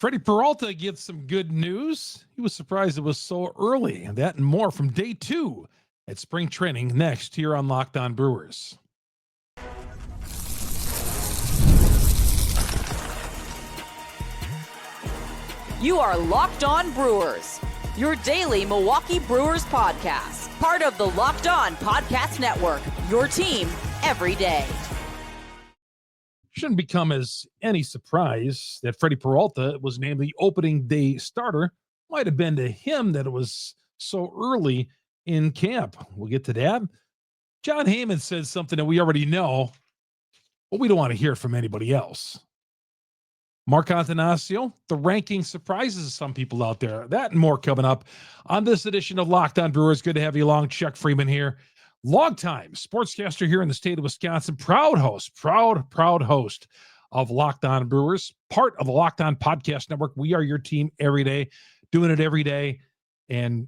Freddy Peralta gets some good news. He was surprised it was so early, and that and more from day 2 at spring training next here on Locked On Brewers. You are Locked On Brewers, your daily Milwaukee Brewers podcast, part of the Locked On Podcast Network, your team every day. Shouldn't become as any surprise that Freddy Peralta was named the opening day starter. Might have been to him that it was so early in camp. We'll get to that. John Heyman said something that we already know, but we don't want to hear from anybody else. Mark Attanasio, the ranking surprises some people out there. That and more coming up on this edition of Locked On Brewers. Good to have you along. Chuck Freeman here. Longtime sportscaster here in the state of Wisconsin. Proud host of Locked On Brewers. Part of the Locked On Podcast Network. We are your team every day. Doing it every day. And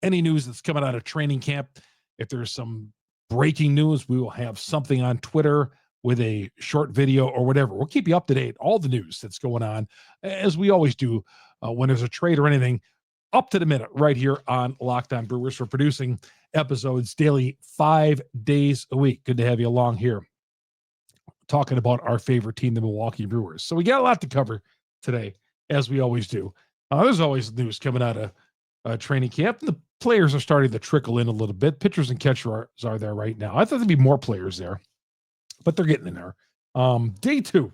any news that's coming out of training camp, if there's some breaking news, we will have something on Twitter with a short video or whatever. We'll keep you up to date, all the news that's going on, as we always do when there's a trade or anything, up to the minute right here on Locked On Brewers. We're producing episodes daily, 5 days a week. Good to have you along here talking about our favorite team, the Milwaukee Brewers. So we got a lot to cover today, as we always do. There's always news coming out of training camp. The players are starting to trickle in a little bit. Pitchers and catchers are there right now. I thought there'd be more players there, but they're getting in there. Day 2.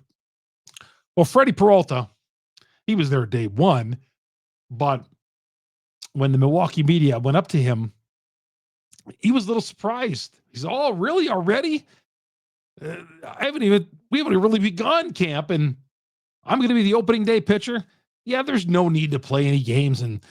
Well, Freddy Peralta, he was there day 1, but when the Milwaukee media went up to him, he was a little surprised. He's all really already? We haven't even really begun camp, and I'm going to be the opening day pitcher. Yeah, there's no need to play any games, and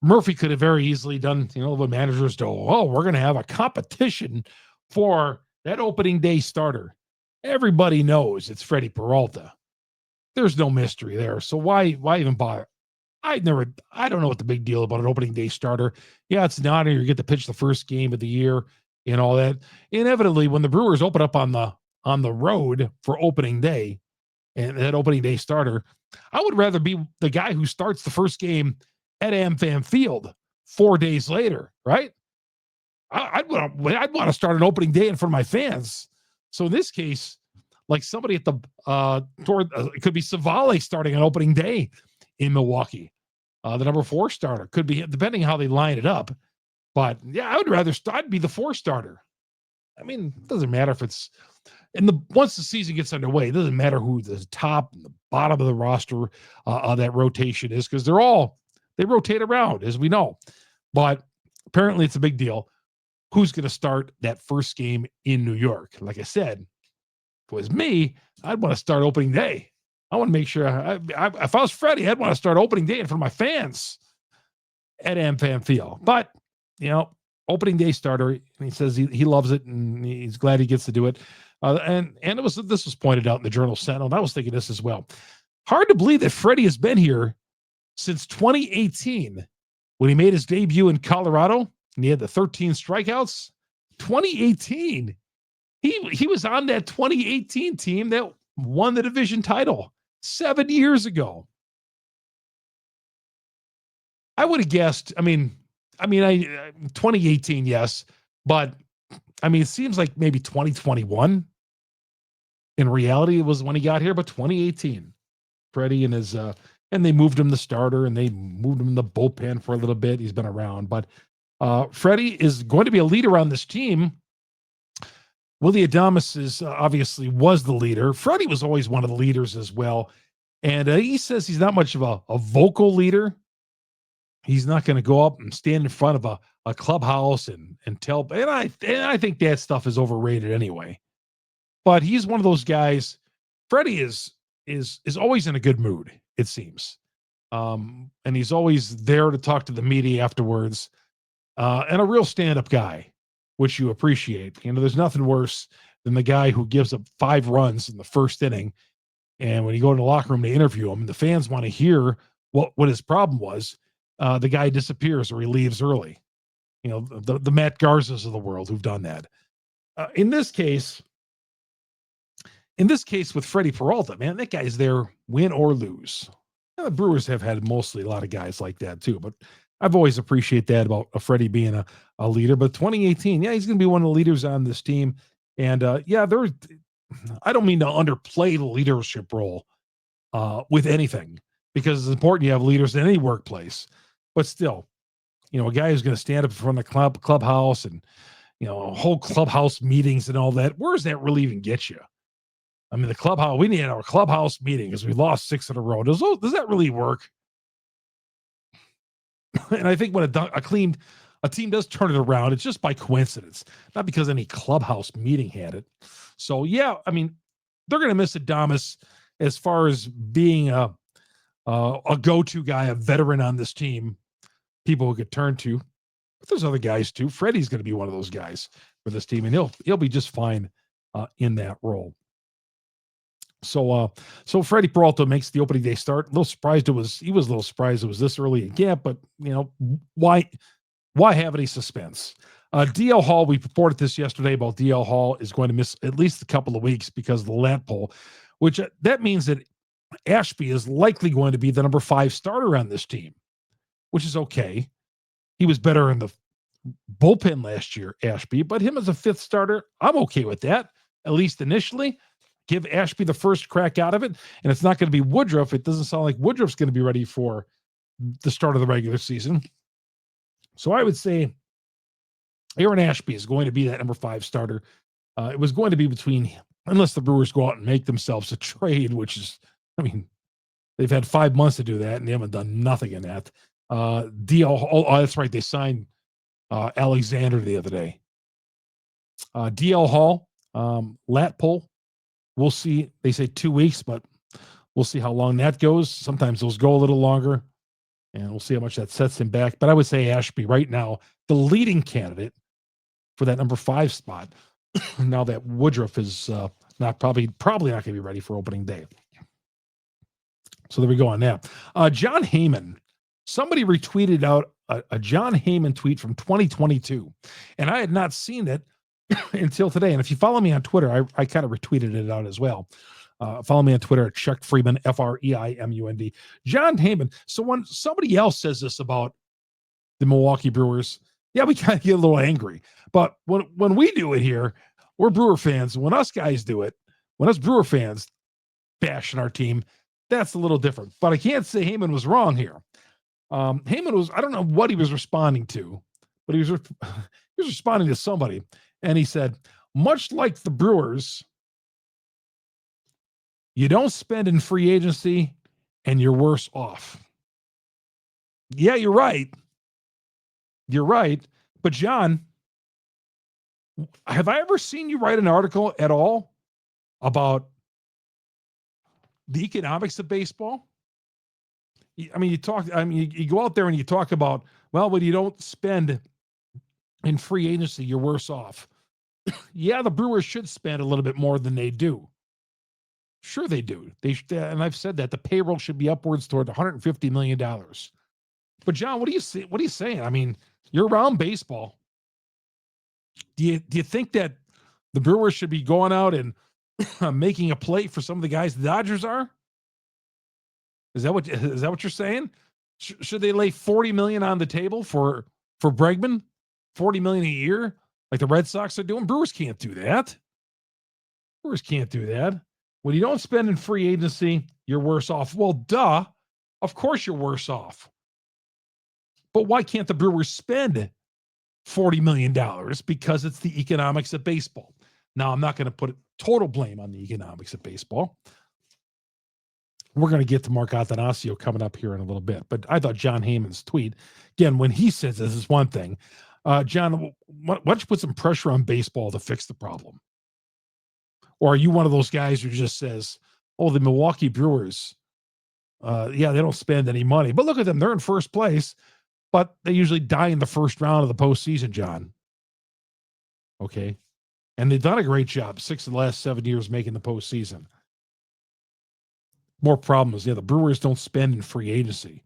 Murphy could have very easily done, what managers do. Oh, we're going to have a competition for that opening day starter. Everybody knows it's Freddy Peralta. There's no mystery there. So why even bother? I don't know what the big deal about an opening day starter. Yeah, it's an honor. You get to pitch the first game of the year and all that. Inevitably, when the Brewers open up on the road for opening day and that opening day starter, I would rather be the guy who starts the first game at AmFam Field 4 days later, right? I'd want to start an opening day in front of my fans. So in this case, like somebody at the it could be Savale starting on opening day in Milwaukee. The number 4 starter could be, depending how they line it up. But yeah, I would rather I'd be the 4 starter. I mean, it doesn't matter if it's once the season gets underway, it doesn't matter who the top and the bottom of the roster that rotation is, because they rotate around, as we know. But apparently it's a big deal. Who's going to start that first game in New York? Like I said, if it was me, I'd want to start opening day. I want to make sure, if I was Freddie, I'd want to start opening day in front of my fans at AmFam Field. But, opening day starter, and he says he loves it, and he's glad he gets to do it. And this was pointed out in the Journal-Sentinel, and I was thinking this as well. Hard to believe that Freddie has been here since 2018 when he made his debut in Colorado, and he had the 13 strikeouts. 2018. He was on that 2018 team that won the division title 7 years ago. I would have guessed, 2018, yes, but it seems like maybe 2021. In reality, it was when he got here, but 2018. Freddie and his and they moved him the starter, and they moved him in the bullpen for a little bit. He's been around, but Freddie is going to be a leader on this team. Willie Adames obviously was the leader. Freddie was always one of the leaders as well. And he says he's not much of a vocal leader. He's not going to go up and stand in front of a clubhouse and tell. And I think that stuff is overrated anyway. But he's one of those guys. Freddie is always in a good mood, it seems. And he's always there to talk to the media afterwards. And a real stand-up guy, which you appreciate. There's nothing worse than the guy who gives up 5 runs in the first inning, and when you go to the locker room to interview him, the fans want to hear what his problem was. The guy disappears or he leaves early. The Matt Garzas of the world who've done that. In this case with Freddy Peralta, man, that guy's there win or lose. The Brewers have had mostly a lot of guys like that too, but I've always appreciated that about Freddie being a leader. But 2018, yeah, he's going to be one of the leaders on this team. And yeah, I don't mean to underplay the leadership role with anything, because it's important you have leaders in any workplace. But still, a guy who's going to stand up in front of the clubhouse and, whole clubhouse meetings and all that, where does that really even get you? I mean, the clubhouse, we need our clubhouse meeting because we lost 6 in a row. Does that really work? And I think when a team does turn it around, it's just by coincidence, not because any clubhouse meeting had it. So, yeah, I mean, they're going to miss Adames as far as being a go-to guy, a veteran on this team, people who could turn to. But there's other guys too. Freddie's going to be one of those guys for this team, and he'll be just fine in that role. So Freddy Peralta makes the opening day start. He was a little surprised it was this early in camp, but why have any suspense? DL Hall, we reported this yesterday about DL Hall is going to miss at least a couple of weeks because of the lat pull, which that means that Ashby is likely going to be the number 5 starter on this team, which is okay. He was better in the bullpen last year, Ashby, but him as a 5th starter, I'm okay with that, at least initially. Give Ashby the first crack out of it, and it's not going to be Woodruff. It doesn't sound like Woodruff's going to be ready for the start of the regular season. So I would say Aaron Ashby is going to be that number 5 starter. It was going to be unless the Brewers go out and make themselves a trade, which is, I mean, they've had 5 months to do that, and they haven't done nothing in that. That's right. They signed Alexander the other day. DL Hall, lat pull. We'll see. They say 2 weeks, but we'll see how long that goes. Sometimes those go a little longer, and we'll see how much that sets him back. But I would say Ashby right now, the leading candidate for that number 5 spot. Now that Woodruff is probably not going to be ready for opening day. So there we go on that. John Heyman. Somebody retweeted out a John Heyman tweet from 2022, and I had not seen it until today. And if you follow me on Twitter, I kind of retweeted it out as well. Follow me on Twitter at Chuck Freeman, FREIMUND. John Heyman. So when somebody else says this about the Milwaukee Brewers, yeah, we kind of get a little angry. But when we do it here, we're Brewer fans. When us guys do it, when us Brewer fans bashing our team, that's a little different. But I can't say Heyman was wrong here. Heyman was, I don't know what he was responding to, but he was responding to somebody. And he said, much like the Brewers, you don't spend in free agency and you're worse off. Yeah, you're right. You're right. But John, have I ever seen you write an article at all about the economics of baseball? I mean, you go out there and you talk about, well, when you don't spend in free agency, you're worse off. Yeah, the Brewers should spend a little bit more than they do. Sure, they do. And I've said that the payroll should be upwards toward $150 million. But John, what are you saying? I mean, you're around baseball. Do you think that the Brewers should be going out and making a play for some of the guys the Dodgers are? Is that what you're saying? Should they lay $40 million on the table for Bregman? $40 million a year, like the Red Sox are doing? Brewers can't do that. Brewers can't do that. When you don't spend in free agency, you're worse off. Well, duh. Of course you're worse off. But why can't the Brewers spend $40 million? Because it's the economics of baseball. Now, I'm not going to put total blame on the economics of baseball. We're going to get to Mark Attanasio coming up here in a little bit. But I thought John Heyman's tweet, again, when he says this is one thing. John, why don't you put some pressure on baseball to fix the problem? Or are you one of those guys who just says, oh, the Milwaukee Brewers, they don't spend any money. But look at them. They're in first place, but they usually die in the first round of the postseason, John. Okay. And they've done a great job, 6 of the last 7 years making the postseason. More problems. Yeah, the Brewers don't spend in free agency.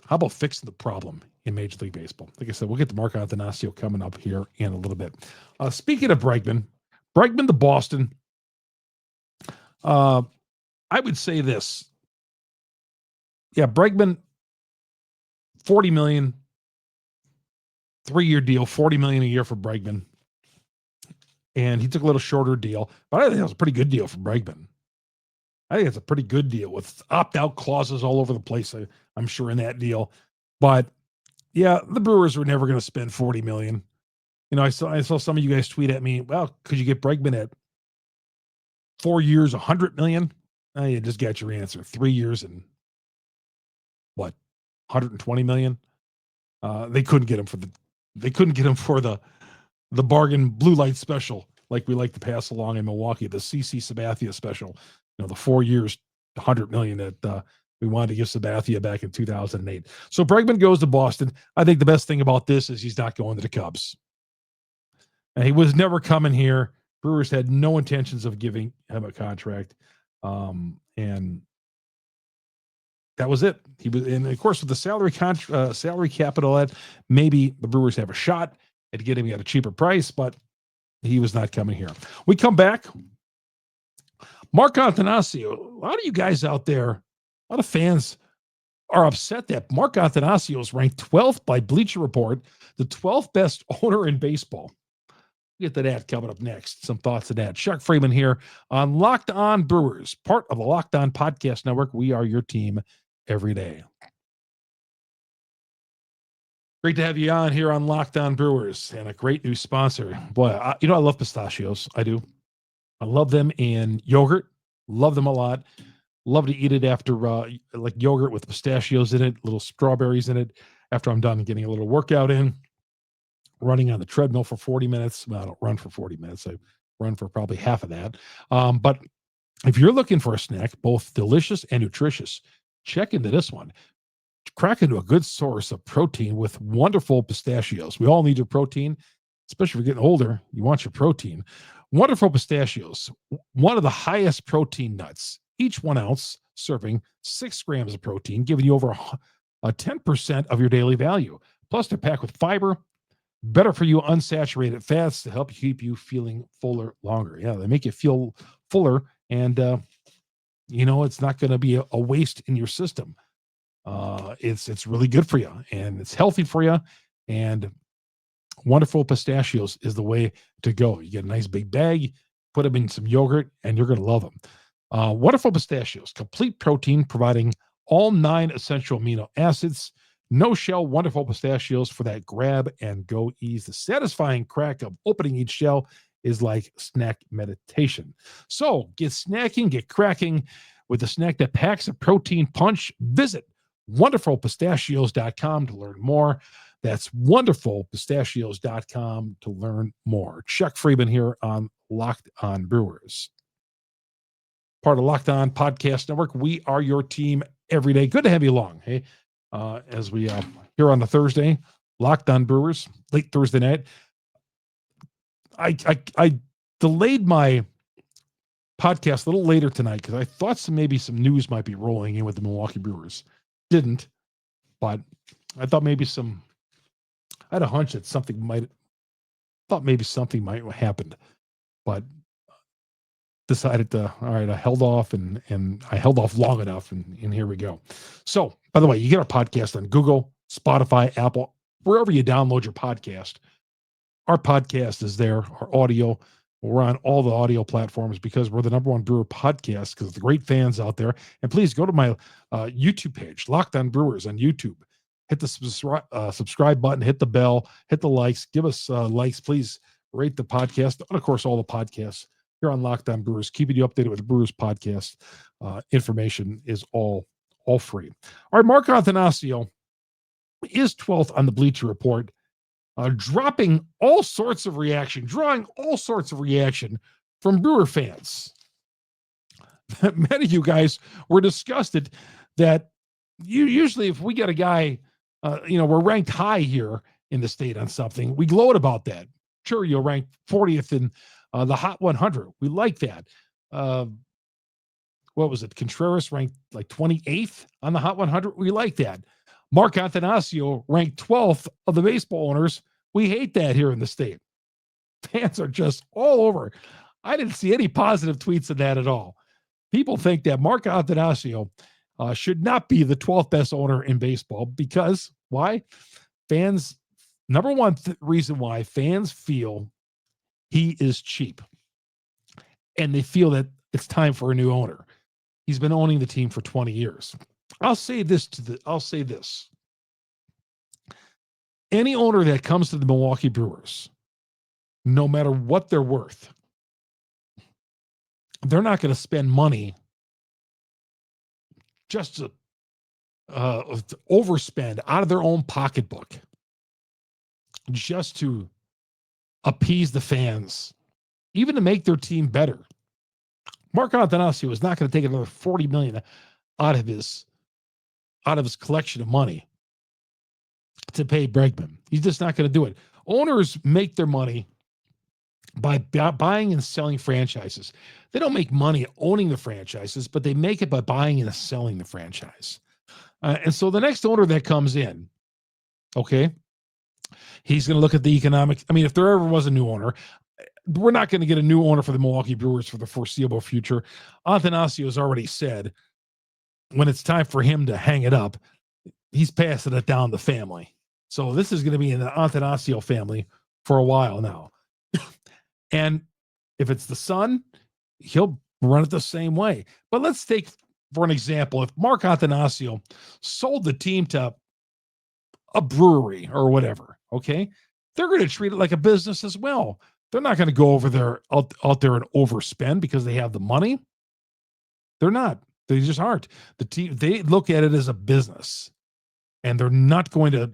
How about fixing the problem in Major League Baseball? Like I said, we'll get to Mark Attanasio coming up here in a little bit. Speaking of Bregman to Boston. I would say this. Yeah, Bregman, $40 million, 3-year deal, $40 million a year for Bregman. And he took a little shorter deal, but I think that was a pretty good deal for Bregman. I think it's a pretty good deal with opt-out clauses all over the place, I'm sure, in that deal. But yeah, the Brewers were never going to spend $40 million. You know, I saw some of you guys tweet at me, well, could you get Bregman at 4 years, $100 million? You just got your answer. 3 years and what, $120 million? They couldn't get him for the bargain blue light special, like we like to pass along in Milwaukee, the CC Sabathia special. You know, the 4 years, $100 million that we wanted to give Sabathia back in 2008. So Bregman goes to Boston. I think the best thing about this is he's not going to the Cubs. And he was never coming here. Brewers had no intentions of giving him a contract. And that was it. He was, and of course, with the salary capital at, maybe the Brewers have a shot at getting him at a cheaper price, but he was not coming here. We come back. Mark Attanasio, a lot of you guys out there, a lot of fans are upset that Mark Attanasio is ranked 12th by Bleacher Report, the 12th best owner in baseball. We'll get to that coming up next. Some thoughts on that. Chuck Freeman here on Locked On Brewers, part of the Locked On Podcast Network. We are your team every day. Great to have you on here on Locked On Brewers and a great new sponsor. Boy, I love pistachios. I do. I love them in yogurt. Love them a lot. Love to eat it after like yogurt with pistachios in it, little strawberries in it. After I'm done getting a little workout in, running on the treadmill for 40 minutes. Well, I don't run for 40 minutes. I run for probably half of that. But if you're looking for a snack, both delicious and nutritious, check into this one. Crack into a good source of protein with wonderful pistachios. We all need your protein, especially if you're getting older. You want your protein. Wonderful pistachios, one of the highest protein nuts. Each 1 ounce serving 6 grams of protein, giving you over 10% of your daily value. Plus, they're packed with fiber, better for you unsaturated fats to help keep you feeling fuller longer. Yeah, they make you feel fuller, and it's not going to be a waste in your system. It's really good for you, and it's healthy for you, and wonderful pistachios is the way to go. You get a nice big bag, put them in some yogurt, and you're going to love them. Wonderful pistachios, complete protein, providing all 9 essential amino acids. No shell, wonderful pistachios for that grab and go ease. The satisfying crack of opening each shell is like snack meditation. So get snacking, get cracking with a snack that packs a protein punch. Visit wonderfulpistachios.com to learn more. That's wonderfulpistachios.com to learn more. Chuck Freeman here on Locked On Brewers. Part of Locked On Podcast Network. We are your team every day. Good to have you along. Hey, as we here on the Thursday, Locked On Brewers, late Thursday night. I delayed my podcast a little later tonight because I thought maybe some news might be rolling in with the Milwaukee Brewers. Didn't, but I thought maybe I had a hunch that something might have happened, but decided to, all right, I held off and I held off long enough and here we go. So, by the way, you get our podcast on Google, Spotify, Apple, wherever you download your podcast. Our podcast is there, our audio. We're on all the audio platforms because we're the #1 Brewer podcast because of the great fans out there. And please go to my YouTube page, Locked On Brewers on YouTube. Hit the subscribe button, hit the bell, hit the likes, give us likes. Please rate the podcast. And of course, all the podcasts here on Locked On Brewers, keeping you updated with the Brewers podcast. Information is all free. All right, Mark Attanasio is 12th on the Bleacher Report, drawing all sorts of reaction from Brewer fans. Many of you guys were disgusted that usually if we get a guy, we're ranked high here in the state on something, we gloat about that. Sure, you'll rank 40th in the Hot 100. We like that. What was it? Contreras ranked like 28th on the Hot 100. We like that. Mark Attanasio ranked 12th of the baseball owners. We hate that here in the state. Fans are just all over. I didn't see any positive tweets of that at all. people think that Mark Attanasio should not be the 12th best owner in baseball because why? Fans, number one reason why fans feel he is cheap and they feel that it's time for a new owner. He's been owning the team for 20 years. I'll say this. Any owner that comes to the Milwaukee Brewers, no matter what they're worth, they're not going to spend money just to overspend out of their own pocketbook just to appease the fans, even to make their team better. Mark Attanasio is not going to take another $40 million out of his collection of money to pay Bregman. He's just not going to do it. Owners make their money by buying and selling franchises. They don't make money owning the franchises, but they make it by buying and selling the franchise. And so the next owner that comes in, okay, he's going to look at the economics. I mean, if there ever was a new owner, we're not going to get a new owner for the Milwaukee Brewers for the foreseeable future. Attanasio has already said when it's time for him to hang it up, he's passing it down the family. So this is going to be in the Attanasio family for a while now. And if it's the son, he'll run it the same way. But let's take, for an example, if Mark Attanasio sold the team to a brewery or whatever, okay, they're going to treat it like a business as well. They're not going to go over there out there and overspend because they have the money. They're not. They just aren't. The team, they look at it as a business, and they're not going to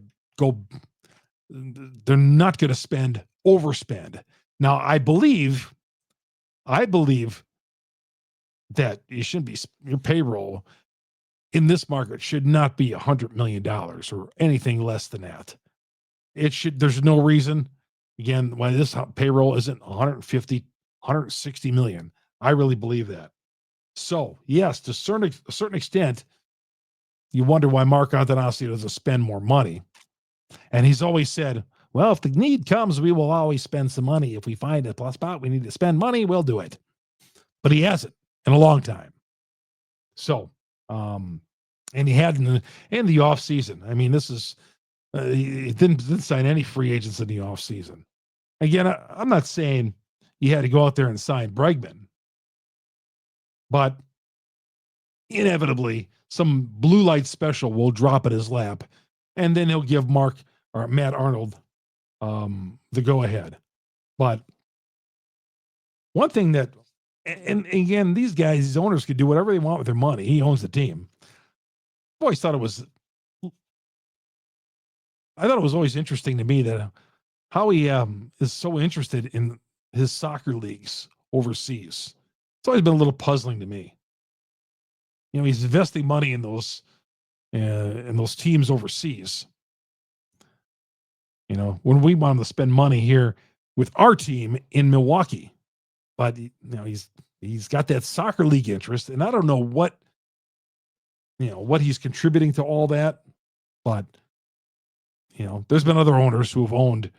overspend. Now, I believe that you shouldn't be, your payroll in this market should not be $100 million or anything less than that. It should, there's no reason, again, why this payroll isn't 150, 160 million. I really believe that. So, yes, to a certain extent, you wonder why Mark Attanasio doesn't spend more money. And he's always said, well, if the need comes, we will always spend some money. If we find a plus spot, we need to spend money, we'll do it. But he hasn't in a long time. So, and he had in the off season. I mean, this is, he didn't sign any free agents in the off season. Again, I'm not saying he had to go out there and sign Bregman, but inevitably some blue light special will drop at his lap, and then he'll give Mark or Matt Arnold the go ahead. But one thing that, and again, these guys, these owners could do whatever they want with their money. He owns the team. I always thought it was always interesting to me that how he is so interested in his soccer leagues overseas. It's always been a little puzzling to me. You know, he's investing money in those teams overseas. You know, when we want to spend money here with our team in Milwaukee, but you know, he's got that soccer league interest, and I don't know what he's contributing to all that, but you know, there's been other owners who have owned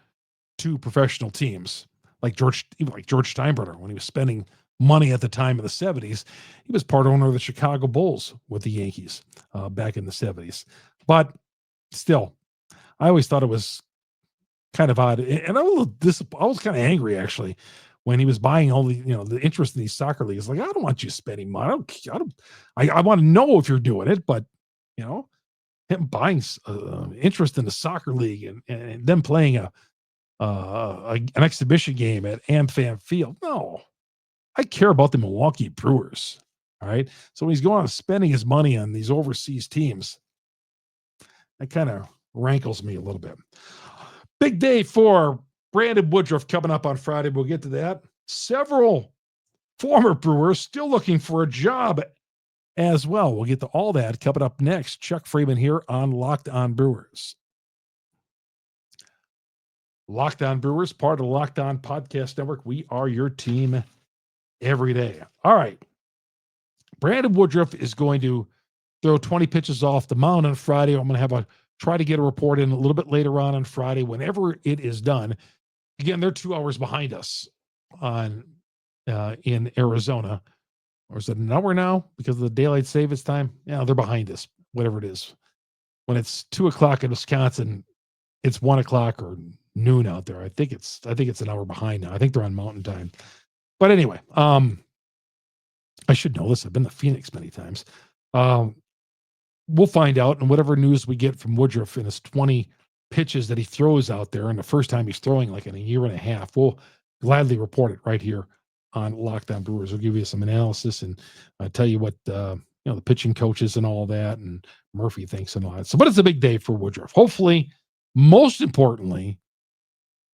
two professional teams, like George Steinbrenner, when he was spending money at the time of the 70s. He was part owner of the Chicago Bulls with the Yankees back in the 70s. But still, I always thought it was kind of odd, and I was kind of angry actually when he was buying all the interest in these soccer leagues. Like, I don't want you spending money. I want to know if you're doing it, but you know, him buying interest in the soccer league and them playing an exhibition game at AmFam Field. No, I care about the Milwaukee Brewers. All right. So when he's going on spending his money on these overseas teams, that kind of rankles me a little bit. Big day for Brandon Woodruff coming up on Friday. We'll get to that. Several former Brewers still looking for a job as well. We'll get to all that coming up next. Chuck Freeman here on Locked On Brewers. Locked On Brewers, part of the Locked On Podcast Network. We are your team every day. All right. Brandon Woodruff is going to throw 20 pitches off the mound on Friday. I'm going to try to get a report in a little bit later on Friday, whenever it is done. Again, they're 2 hours behind us in Arizona. or is it an hour now because of the daylight savings time? Yeah, they're behind us, whatever it is. When it's 2:00 in Wisconsin, it's 1:00 or noon out there. I think it's an hour behind now. I think they're on Mountain Time. But anyway, I should know this. I've been to Phoenix many times. We'll find out, and whatever news we get from Woodruff in his 20 pitches that he throws out there, and the first time he's throwing like in a year and a half, we'll gladly report it right here on Locked On Brewers. We'll give you some analysis and tell you what the pitching coaches and all that, and Murphy thinks and all that. So, but it's a big day for Woodruff. Hopefully, most importantly,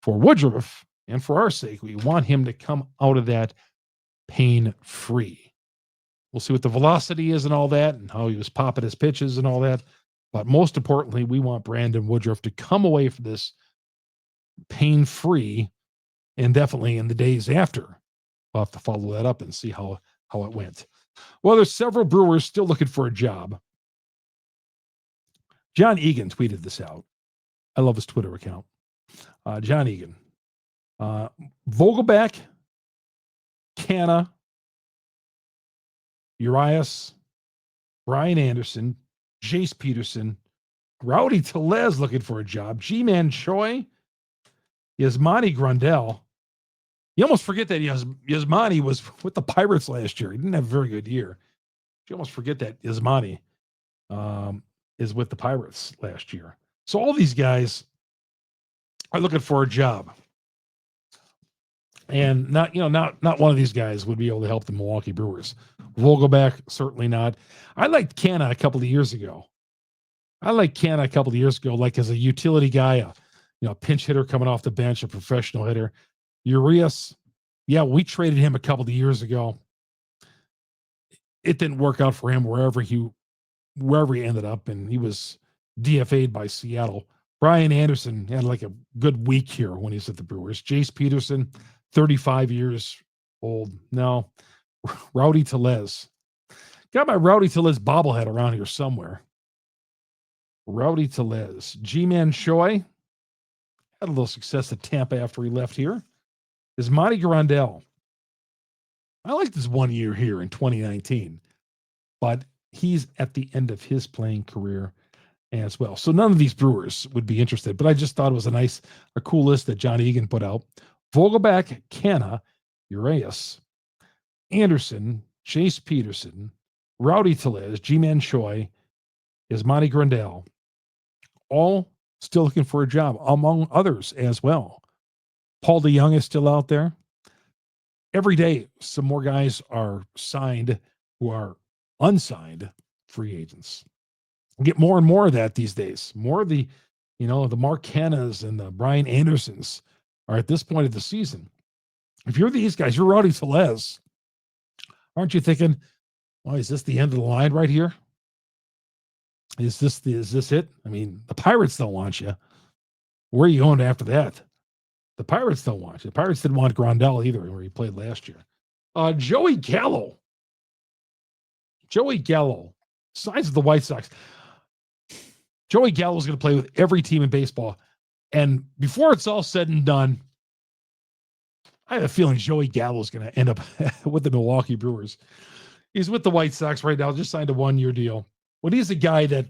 for Woodruff and for our sake, we want him to come out of that pain-free. We'll see what the velocity is and all that, and how he was popping his pitches and all that. But most importantly, we want Brandon Woodruff to come away from this pain-free, and definitely in the days after. We'll have to follow that up and see how it went. Well, there's several Brewers still looking for a job. John Egan tweeted this out. I love his Twitter account. John Egan. Vogelback, Canna, Urias, Brian Anderson, Jace Peterson, Rowdy Tellez looking for a job, G-Man Choi, Yasmani Grandal. You almost forget that Yasmani was with the Pirates last year. He didn't have a very good year. You almost forget that Yasmani is with the Pirates last year. So all these guys are looking for a job. And not one of these guys would be able to help the Milwaukee Brewers. Vogelback, certainly not. I liked Canna a couple of years ago. Like as a utility guy, a pinch hitter coming off the bench, a professional hitter. Urias, yeah, we traded him a couple of years ago. It didn't work out for him wherever he ended up, and he was DFA'd by Seattle. Brian Anderson had like a good week here when he's at the Brewers. Jace Peterson, 35 years old. No. Rowdy Tellez. Got my Rowdy Tellez bobblehead around here somewhere. Rowdy Tellez. G-Man Choi had a little success at Tampa after he left here. Is Monty Grandal. I liked this 1 year here in 2019, but he's at the end of his playing career as well. So none of these Brewers would be interested, but I just thought it was a cool list that John Egan put out. Vogelback, Canna, Urias, Anderson, Chase Peterson, Rowdy Tellez, G-Man Choi, Yasmani Grandal, all still looking for a job, among others as well. Paul DeYoung is still out there. Every day, some more guys are signed who are unsigned free agents. We get more and more of that these days. More of the Mark Cannas and the Brian Andersons are at this point of the season. If you're these guys, you're Rowdy Tellez. Aren't you thinking, well, is this the end of the line right here? Is this it? I mean, the Pirates don't want you. Where are you going after that? The Pirates don't want you. The Pirates didn't want Grandal either, where he played last year. Joey Gallo. Signs of the White Sox. Joey Gallo is going to play with every team in baseball. And before it's all said and done, I have a feeling Joey Gallo is going to end up with the Milwaukee Brewers. He's with the White Sox right now, just signed a 1-year deal. But he's a guy that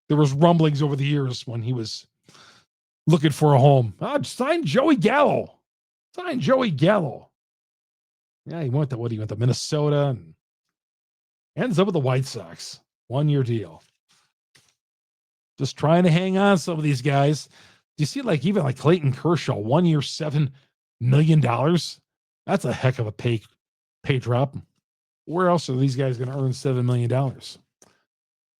there was rumblings over the years when he was looking for a home. Sign Joey Gallo. Yeah, he went to Minnesota and ends up with the White Sox. 1-year deal. Just trying to hang on some of these guys. Do you see even like Clayton Kershaw, 1 year, $7 million? That's a heck of a pay drop. Where else are these guys going to earn $7 million?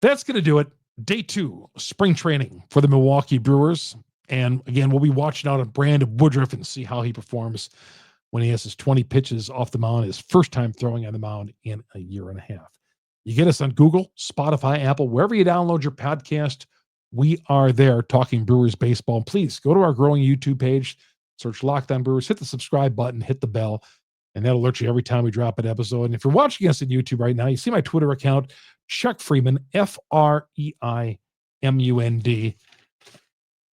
That's going to do it. Day 2, spring training for the Milwaukee Brewers. And again, we'll be watching out on Brandon Woodruff and see how he performs when he has his 20 pitches off the mound, his first time throwing on the mound in a year and a half. You get us on Google, Spotify, Apple, wherever you download your podcast. We are there talking Brewers baseball. Please go to our growing YouTube page, search Locked On Brewers, hit the subscribe button, hit the bell, and that'll alert you every time we drop an episode. And if you're watching us on YouTube right now, you see my Twitter account, Chuck Freeman, Freimund.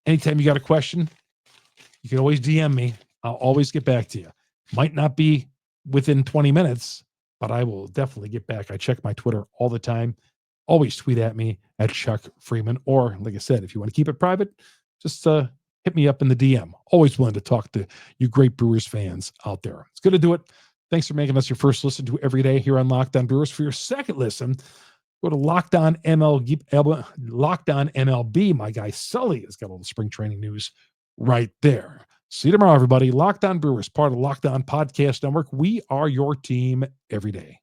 Anytime you got a question, you can always DM me. I'll always get back to you. Might not be within 20 minutes, but I will definitely get back. I check my Twitter all the time. Always tweet at me at Chuck Freeman. Or, like I said, if you want to keep it private, just hit me up in the DM. Always willing to talk to you great Brewers fans out there. It's good to do it. Thanks for making us your first listen to every day here on Locked On Brewers. For your second listen, go to Locked On MLB. My guy Sully has got all the spring training news right there. See you tomorrow, everybody. Locked On Brewers, part of the Locked On Podcast Network. We are your team every day.